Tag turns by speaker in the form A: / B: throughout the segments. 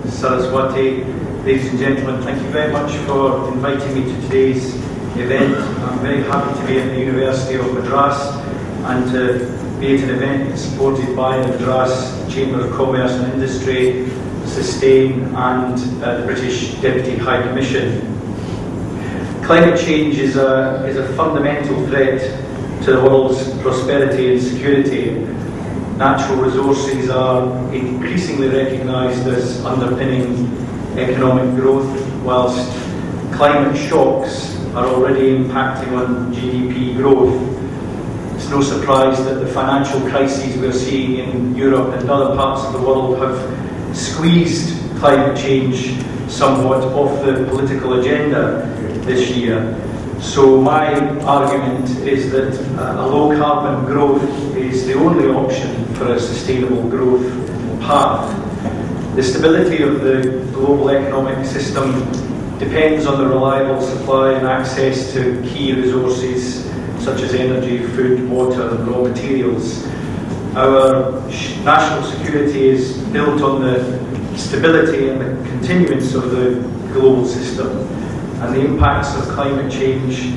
A: Saraswati. Ladies and gentlemen, thank you very much for inviting me to today's event. I'm very happy to be at the University of Madras and to be at an event supported by the Madras Chamber of Commerce and Industry, Sustain and the British Deputy High Commission. Climate change is a fundamental threat to the world's prosperity and security. Natural resources are increasingly recognised as underpinning economic growth, whilst climate shocks are already impacting on GDP growth. It's no surprise that the financial crises we're seeing in Europe and other parts of the world have squeezed climate change somewhat off the political agenda this year. So my argument is that a low carbon growth is the only option for a sustainable growth path. The stability of the global economic system depends on the reliable supply and access to key resources such as energy, food, water and raw materials. Our national security is built on the stability and the continuance of the global system, and the impacts of climate change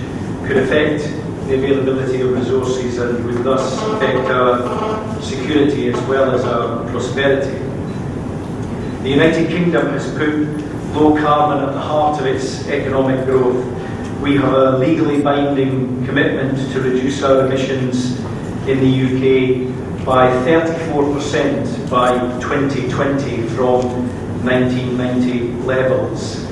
A: could affect the availability of resources and would thus affect our security as well as our prosperity. The United Kingdom has put low carbon at the heart of its economic growth. We have a legally binding commitment to reduce our emissions in the UK by 34% by 2020 from 1990 levels.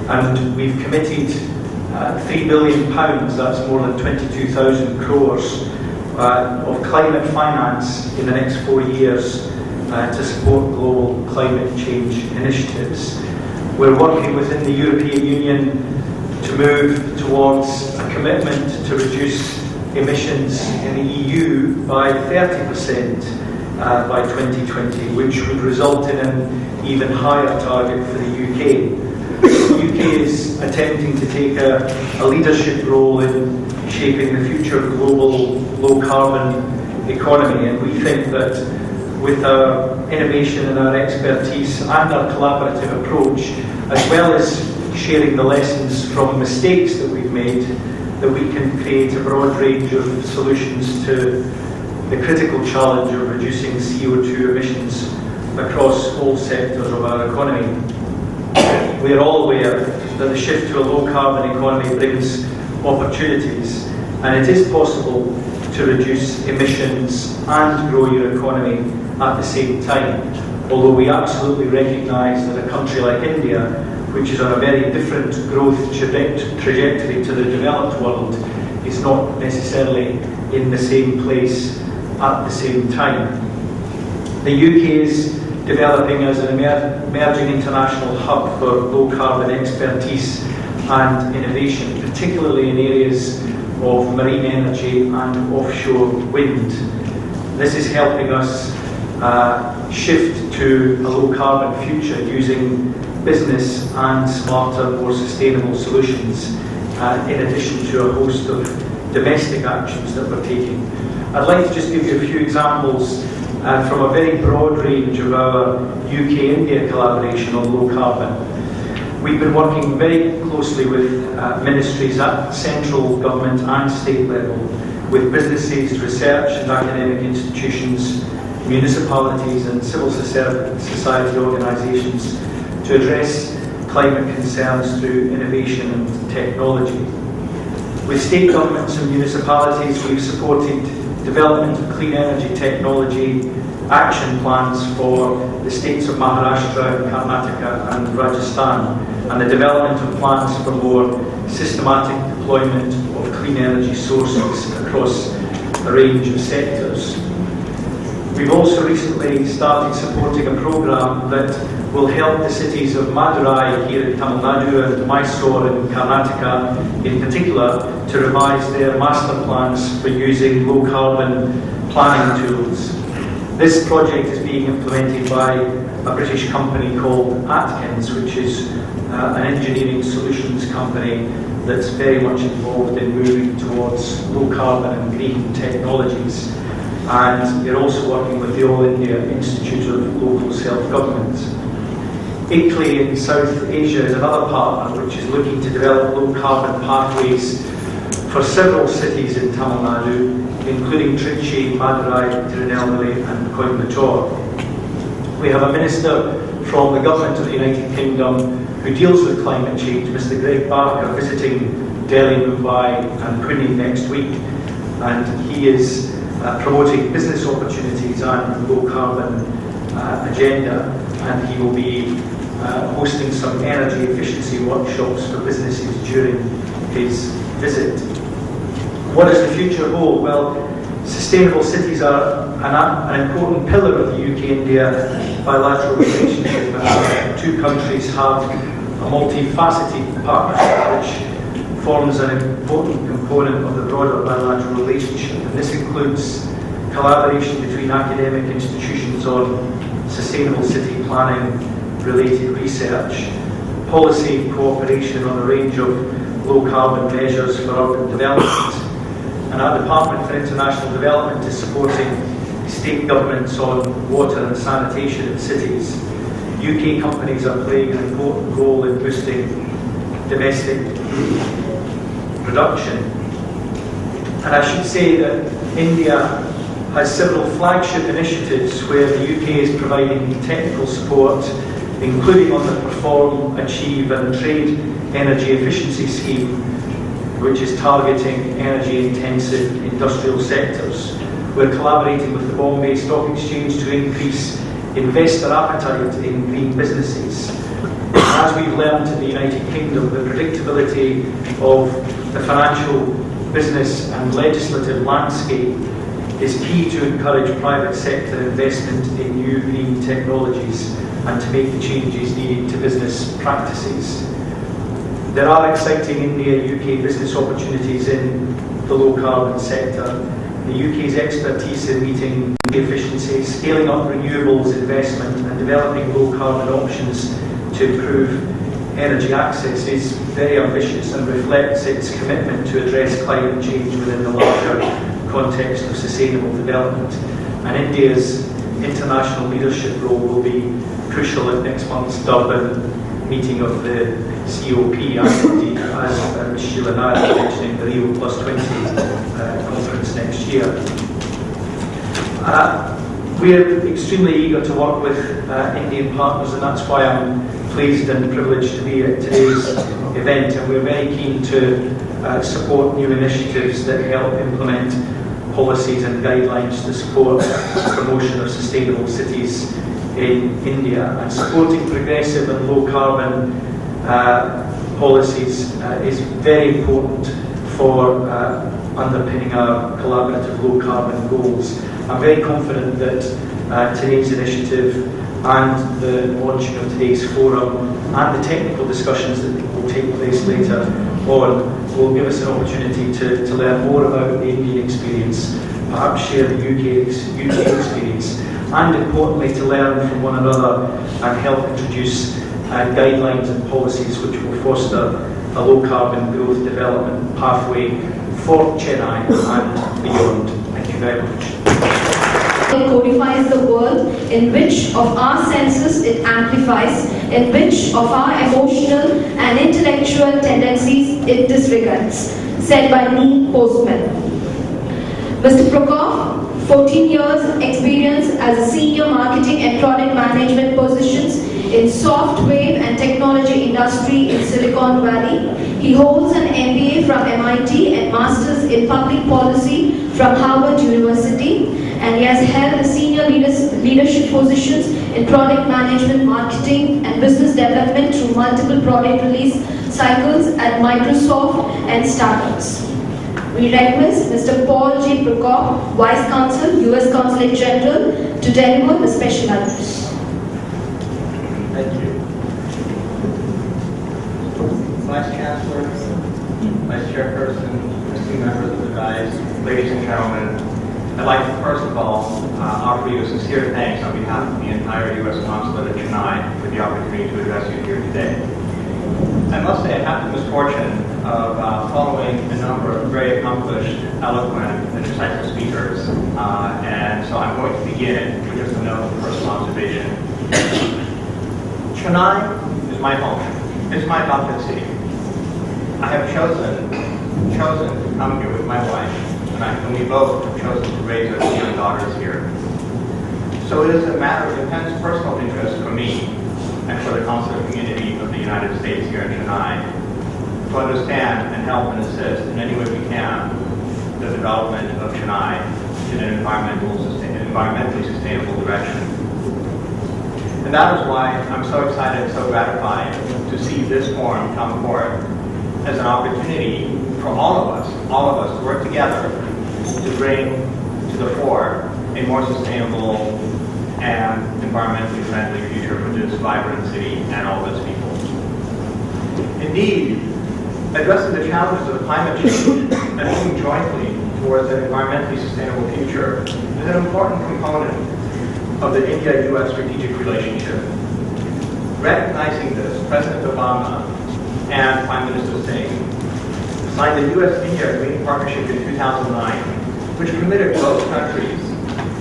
A: And we've committed £3 billion, that's more than 22,000 crores, of climate finance in the next 4 years to support global climate change initiatives. We're working within the European Union to move towards a commitment to reduce emissions in the EU by 30% by 2020, which would result in an even higher target for the UK. The UK is attempting to take a leadership role in shaping the future of the global low-carbon economy, and we think that with our innovation and our expertise and our collaborative approach, as well as sharing the lessons from mistakes that we've made, that we can create a broad range of solutions to the critical challenge of reducing CO2 emissions across all sectors of our economy. We are all aware that the shift to a low-carbon economy brings opportunities, and it is possible to reduce emissions and grow your economy at the same time, although we absolutely recognise that a country like India, which is on a very different growth trajectory to the developed world, is not necessarily in the same place at the same time. The UK is developing as an emerging international hub for low-carbon expertise and innovation, particularly in areas of marine energy and offshore wind. This is helping us shift to a low-carbon future using business and smarter, more sustainable solutions, in addition to a host of domestic actions that we're taking. I'd like to just give you a few examples from a very broad range of our UK-India collaboration on low carbon. We've been working very closely with ministries at central government and state level, with businesses, research and academic institutions, municipalities and civil society organisations to address climate concerns through innovation and technology. With state governments and municipalities, we've supported development of clean energy technology action plans for the states of Maharashtra, Karnataka and Rajasthan, and the development of plans for more systematic deployment of clean energy sources across a range of sectors. We've also recently started supporting a programme that will help the cities of Madurai here in Tamil Nadu and Mysore in Karnataka in particular to revise their master plans for using low carbon planning tools. This project is being implemented by a British company called Atkins, which is an engineering solutions company that's very much involved in moving towards low carbon and green technologies. And we're also working with the All India Institute of Local Self-Government. Italy in South Asia is another partner which is looking to develop low-carbon pathways for several cities in Tamil Nadu, including Trichy, Madurai, Tirunelveli and Coimbatore. We have a minister from the government of the United Kingdom who deals with climate change, Mr. Greg Barker, visiting Delhi, Mumbai and Pune next week, and he is promoting business opportunities and low-carbon agenda, and he will be hosting some energy efficiency workshops for businesses during his visit. What does the future hold? Well, sustainable cities are an important pillar of the UK-India bilateral relationship. The two countries have a multifaceted partnership which forms an important component of the broader bilateral relationship. And this includes collaboration between academic institutions on sustainable city planning related research, policy cooperation on a range of low-carbon measures for urban development, and our Department for International Development is supporting state governments on water and sanitation in cities. UK companies are playing an important role in boosting domestic production. And I should say that India has several flagship initiatives where the UK is providing technical support, including on the Perform, Achieve and Trade Energy Efficiency Scheme, which is targeting energy-intensive industrial sectors. We're collaborating with the Bombay Stock Exchange to increase investor appetite in green businesses. As we've learned in the United Kingdom, the predictability of the financial, business and legislative landscape is key to encourage private sector investment in new green technologies and to make the changes needed to business practices. There are exciting India-UK business opportunities in the low-carbon sector. The UK's expertise in meeting efficiency, scaling up renewables investment and developing low-carbon options to improve energy access is very ambitious and reflects its commitment to address climate change within the larger context of sustainable development. And India's international leadership role will be crucial at next month's Durban meeting of the COP, and indeed, as Sheila Nair mentioned, the Rio Plus 20 conference next year. We're extremely eager to work with Indian partners, and that's why I'm pleased and privileged to be at today's event. And we're very keen to support new initiatives that help implement policies and guidelines to support the promotion of sustainable cities in India. And supporting progressive and low-carbon policies is very important for underpinning our collaborative low-carbon goals. I'm very confident that today's initiative and the launching of today's forum and the technical discussions that will take place later on will give us an opportunity to learn more about the Indian experience, perhaps share the UK experience, and importantly to learn from one another and help introduce guidelines and policies which will foster a low-carbon growth development pathway for Chennai and beyond. Thank you very much.
B: It codifies the world in which of our senses it amplifies, in which of our emotional and intellectual tendencies it disregards, said by Neil Postman. Mr. Prokop, 14 years experience as a senior marketing and product management positions in software and technology industry in Silicon Valley. He holds an MBA from MIT and Masters in Public Policy from Harvard University, and he has held senior leadership positions in product management, marketing and business development through multiple product release cycles at Microsoft and startups. We request Mr. Paul J. Prokop, Vice Consul, U.S. Consulate General, to deliver the special address.
C: Thank you. Vice Chancellor, Vice Chairperson, esteemed members of the dais, ladies and gentlemen, I'd like to first of all offer you a sincere thanks on behalf of the entire U.S. Consulate at Chennai for the opportunity to address you here today. I must say I have the misfortune of following a number of very accomplished, eloquent, and insightful speakers, and so I'm going to begin with just a note of personal observation. Chennai is my home. It's my adopted city. I have chosen to come here with my wife, and we both have chosen to raise our young daughters here. So it is a matter of intense personal interest for me and for the consular community of the United States here in Chennai to understand and help and assist in any way we can the development of Chennai in an environmentally sustainable direction. And that is why I'm so excited and so gratified to see this forum come forth as an opportunity for all of us to work together to bring to the fore a more sustainable and environmentally friendly future for this vibrant city and all of its people. Indeed, addressing the challenges of climate change and moving jointly towards an environmentally sustainable future is an important component of the India-US strategic relationship. Recognizing this, President Obama and Prime Minister Singh signed the US-India Green Partnership in 2009, which committed both countries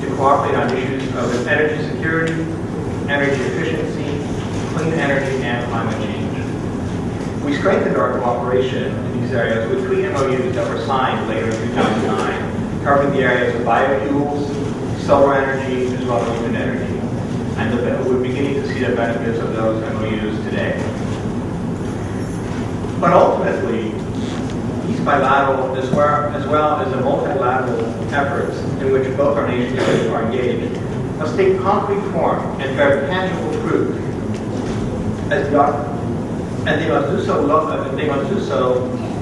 C: to cooperate on issues of energy security, energy efficiency, clean energy, and climate change. We strengthened our cooperation in these areas with 3 MOUs that were signed later in 2009, covering the areas of biofuels, solar energy, as well as wind energy. And we're beginning to see the benefits of those MOUs today. But ultimately, these bilateral as well as the multilateral efforts in which both our nations are engaged must take concrete form and bear tangible fruit and they must do so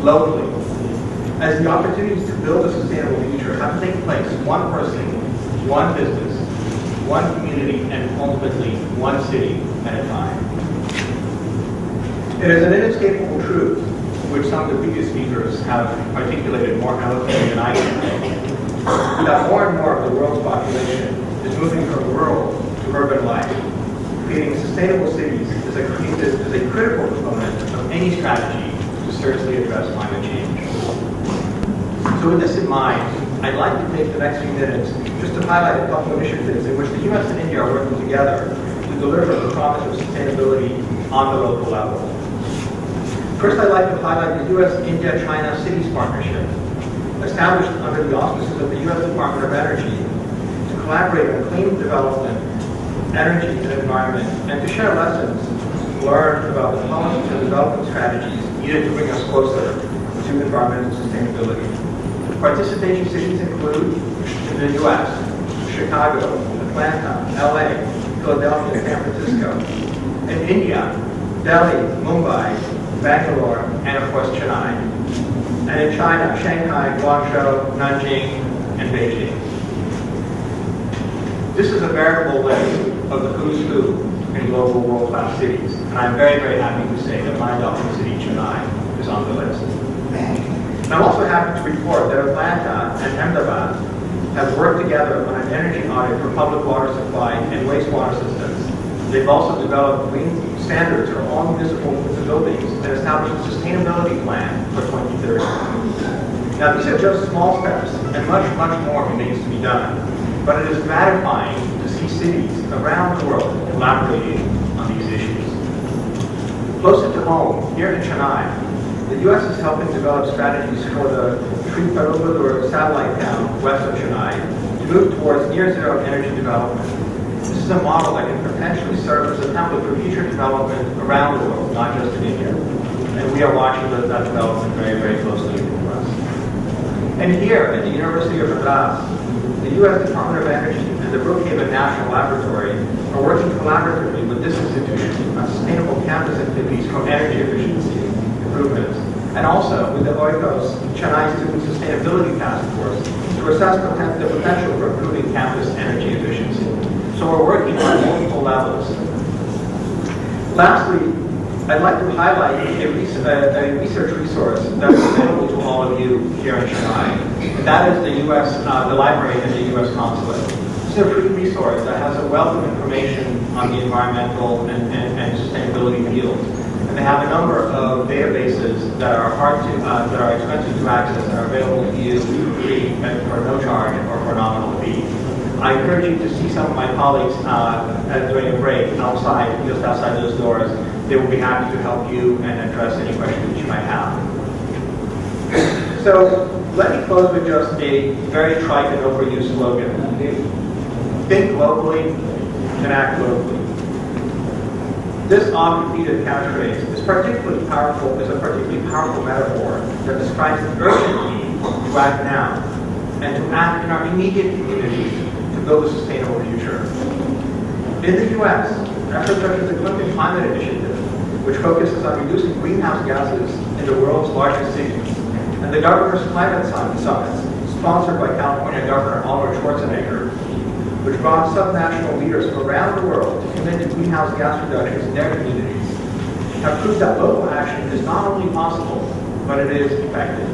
C: locally, as the opportunities to build a sustainable future have to take place one person, one business, one community, and ultimately one city at a time. It is an inescapable truth, which some of the previous speakers have articulated more eloquently than I can, that more and more of the world's population is moving from rural to urban life. Creating sustainable cities is a critical component of any strategy to seriously address climate change. So with this in mind, I'd like to take the next few minutes just to highlight a couple of initiatives in which the U.S. and India are working together to deliver the promise of sustainability on the local level. First, I'd like to highlight the U.S.-India-China Cities Partnership, established under the auspices of the U.S. Department of Energy to collaborate on clean development, energy, and environment, and to share lessons learned about the policies and development strategies needed to bring us closer to environmental sustainability. Participating cities include, in the U.S., Chicago, Atlanta, LA, Philadelphia, and San Francisco. In India, Delhi, Mumbai, Bangalore, and of course Chennai. And in China, Shanghai, Guangzhou, Nanjing, and Beijing. This is a veritable list of the who's who in global world-class cities. And I'm very, very happy to say that my adopted city, Chennai, is on the list. And I'm also happy to report that Atlanta and Ahmedabad have worked together on an energy audit for public water supply and wastewater systems. They've also developed green standards for all municipal buildings and established a sustainability plan for 2030. Now, these are just small steps, and much, much more remains to be done. But it is gratifying to see cities around the world collaborating on these issues. Closer to home, here in Chennai, the U.S. is helping develop strategies for the Sri Perumbudur satellite town west of Chennai to move towards near-zero energy development. This is a model that can potentially serve as a template for future development around the world, not just in India. And we are watching that development very, very closely for us. And here at the University of Madras, the U.S. Department of Energy and the Brookhaven National Laboratory are working collaboratively with this institution on sustainable campus activities from energy efficiency improvements, and also with the OICO's Chennai Student Sustainability Task Force to assess the potential for improving campus energy efficiency. So we're working on multiple levels. Lastly, I'd like to highlight a research resource that is available to all of you here in Chennai. And that is the library at the U.S. Consulate. This is a free resource that has a wealth of information on the environmental and sustainability field. And they have a number of databases that are expensive to access and are available to you for free for no charge or for a nominal fee. I encourage you to see some of my colleagues during a break outside, just outside those doors. They will be happy to help you and address any questions that you might have. So let me close with just a very trite and overused slogan. Think globally and act locally. This oft-repeated catchphrase is particularly powerful, is a particularly powerful metaphor that describes the urgent need to act now and to act in our immediate communities to build a sustainable future. In the U.S., efforts such as the Climate Climate Initiative, which focuses on reducing greenhouse gases in the world's largest cities, and the Governor's Climate Summits, sponsored by California Governor Oliver Schwarzenegger, which brought subnational leaders from around the world to commit to greenhouse gas reductions in their communities, have proved that local action is not only possible, but it is effective.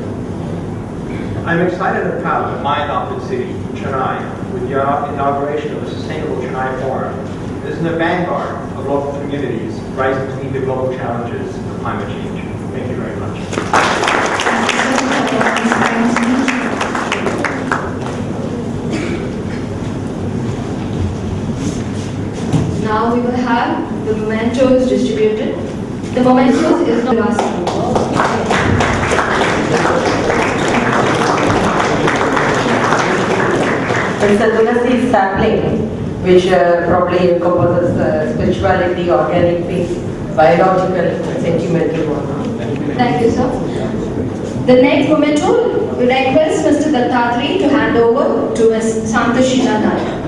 C: I'm excited and proud that my adopted city, Chennai, with the inauguration of the Sustainable Chennai Forum, is in the vanguard of local communities rising to meet the global challenges of climate change. Thank you very much.
B: Now we will have the mementos distributed. The mementos is not last.
D: It's a Tulasi sapling, which probably encompasses spirituality, organic faith, biological, and sentimental one.
B: Thank you, sir. The next memento, we request Mr. Dattatri to hand over to Ms. Santashila Nayak.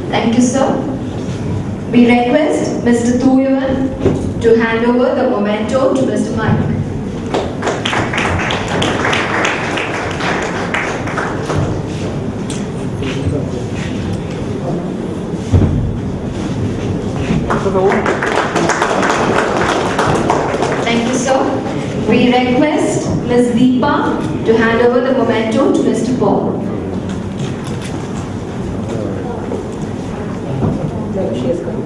B: Thank you, sir. We request Mr. Thuyavan to hand over the memento to Mr. Mike. Thank you, sir. We request Ms. Deepa to hand over the memento to Mr. Paul.
D: She is coming.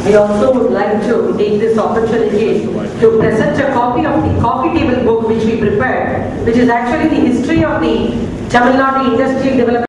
D: We also would like to take this opportunity to present a copy of the coffee table book which we prepared, which is actually the history of the Tamil Nadu Industrial Development